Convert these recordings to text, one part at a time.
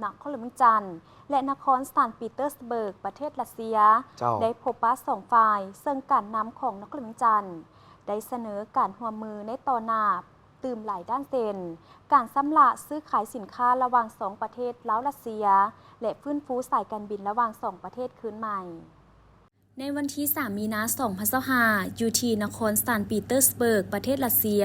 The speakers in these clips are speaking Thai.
นครหลวงจันทร์และนครซานต์ปีเตอร์สเบิร์กประเทศรัสเซียได้พบปะสองฝ่ายซึ่งการนำของนครหลวงจันทร์ได้เสนอการร่วมมือในต่อหน้าตื่มหลายด้านเซนการสำละซื้อขายสินค้าระหว่างสองประเทศลาวรัสเซียและฟื้นฟูสายการบินระหว่างสองประเทศคืนใหม่ในวันที่ 3 มีนาคม 2025 อยู่ที่นครซานต์ปีเตอร์สเบิร์กประเทศรัสเซีย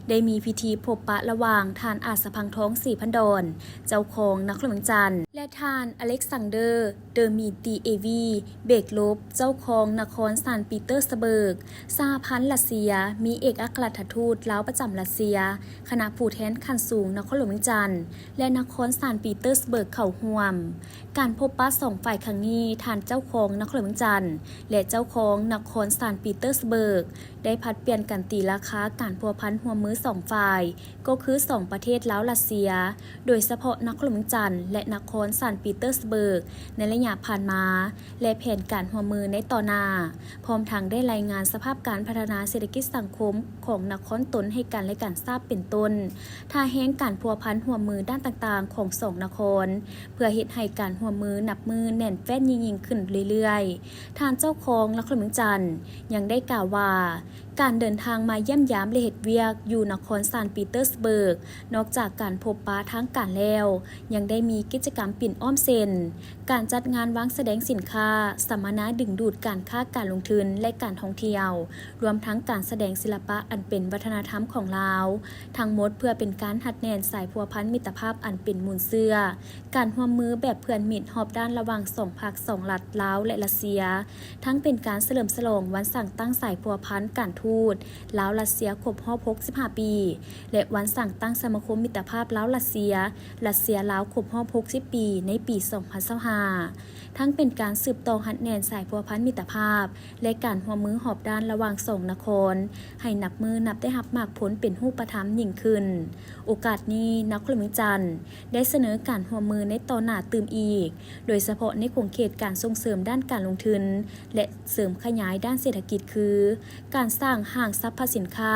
ได้มีพิธีพบปะระหว่างท่านอาสพังท้องศรีพันดรเจ้าของนครหลวงจันทร์และท่านอเล็กซานเดอร์เดอมีตีเอวีเบกลบเจ้าของนครซานต์ปีเตอร์สเบิร์กสหพันธ์รัสเซียมีเอกอัครราชทูตลาวประจำรัสเซียคณะผู้แทนขั้นสูงนครหลวงจันทร์และนครซานต์ปีเตอร์สเบิร์กเข้าร่วมการพบปะสองฝ่ายครั้งนี้ท่านเจ้าของนครหลวงจันทร์และเจ้าของนครซานต์ปีเตอร์สเบิร์กได้พัดเปลี่ยนกันตีราคาการพัวพันหัวมือสองฝ่ายก็คือสองประเทศลาวรัสเซียโดยเฉพาะนครหลวงจันทร์และนครซานต์ปีเตอร์สเบิร์กในระยะผ่านมาและแผนการหัวมือในต่อหน้าพร้อมทั้งได้รายงานสภาพการพัฒนาเศรษฐกิจสังคมของนครตนให้กันและกันทราบเป็นต้นท่าแห้งการพัวพันหัวมือด้านต่างๆของสองนครเพื่อเฮ็ดให้การหัวมือนับมือแน่นแฟ้นยิ่งขึ้นเรื่อยๆท่านเจ้าของนครหลวงจันทร์ยังได้กล่าวว่าการเดินทางมาเยี่ยมยามและเฮ็ดเวียกอยู่นครซานต์ปีเตอร์สเบิร์กนอกจากการพบปะทางการแล้วยังได้มีกิจกรรมปิ่นอ้อมเซ็นการจัดงานวางแสดงสินค้าสัมมนาดึงดูดการค้าการลงทุนและการท่องเที่ยวรวมทั้งการแสดงศิลปะอันเป็นวัฒนธรรมของลาวทั้งหมดเพื่อเป็นการหัดแน่นสายพัวพันมิตรภาพอันเป็นมูลเสื่อการร่วมมือแบบเพื่อนมิตรหอบด้านระหว่างสองภาคสองรัฐลาวและรัสเซียทั้งเป็นการเฉลิมฉลองวันสั่งตั้งสายพัวพันการทูตลาวรัสเซียครบรอบ65 ปีและวันสั่งตั้งสมาคมมิตรภาพลาวรัสเซียลาวครบรอบ60 ปีในปี 2025ทั้งเป็นการสืบต่อหัดแน่นสายพัวพันมิตรภาพและการร่วมมือหอบด้านระหว่างสองนครให้นับมือนับได้รับมากผลเป็นรูปธรรมยิ่งขึ้นโอกาสนี้นครหลวงจันทร์ได้เสนอการร่วมมือในต่อหน้าตื่มอีกโดยเฉพาะในโครงเขตการส่งเสริมด้านการลงทุนและเสริมขยายด้านเศรษฐกิจคือการสร้างห้างสรรพสินค้า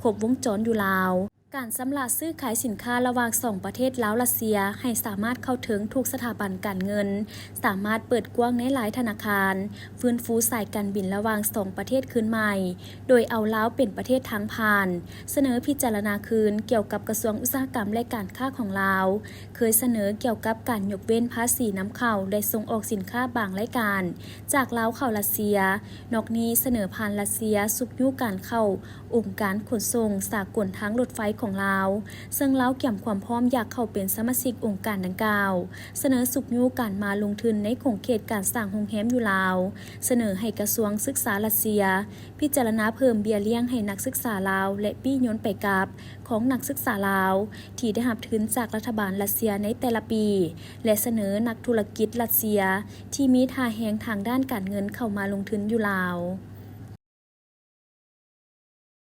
ครบวงจรอยู่ลาวการสำรวจซื้อขายสินค้าระหว่างสองประเทศลาวรัสเซียให้สามารถเข้าถึงทุกสถาบันการเงินสามารถเปิดกว้างในหลายธนาคารฟื้นฟูสายการบินระหว่างสองประเทศคืนใหม่โดยเอาลาวเป็นประเทศทางผ่านเสนอพิจารณาคืนเกี่ยวกับกระทรวงอุตสาหกรรมและการค้าของลาวเคยเสนอเกี่ยวกับการยกเว้นภาษีนำเข้าและส่งออกสินค้าบางรายการจากลาวเข้ารัสเซียนอกนี้เสนอผ่านรัสเซียสุกยุการเข้าองค์การขนส่งสากลทางรถไฟของลาวซึ่งลาวเกี่ยมความพร้อมอยากเข้าเป็นสมาชิกองค์การดังกล่าวเสนอสุกยุการมาลงทุนในโครงเขตการสร้างโรงแรมอยู่ลาวเสนอให้กระทรวงศึกษารัสเซียพิจารณาเพิ่มเบี้ยเลี้ยงให้นักศึกษาลาวและปี้ย้อนไปกับของนักศึกษาลาวที่ได้รับทุนจากรัฐบาลรัสเซียในแต่ละปีและเสนอนักธุรกิจรัสเซียที่มีท่าแหงทางด้านการเงินเข้ามาลงทุนอยู่ลาว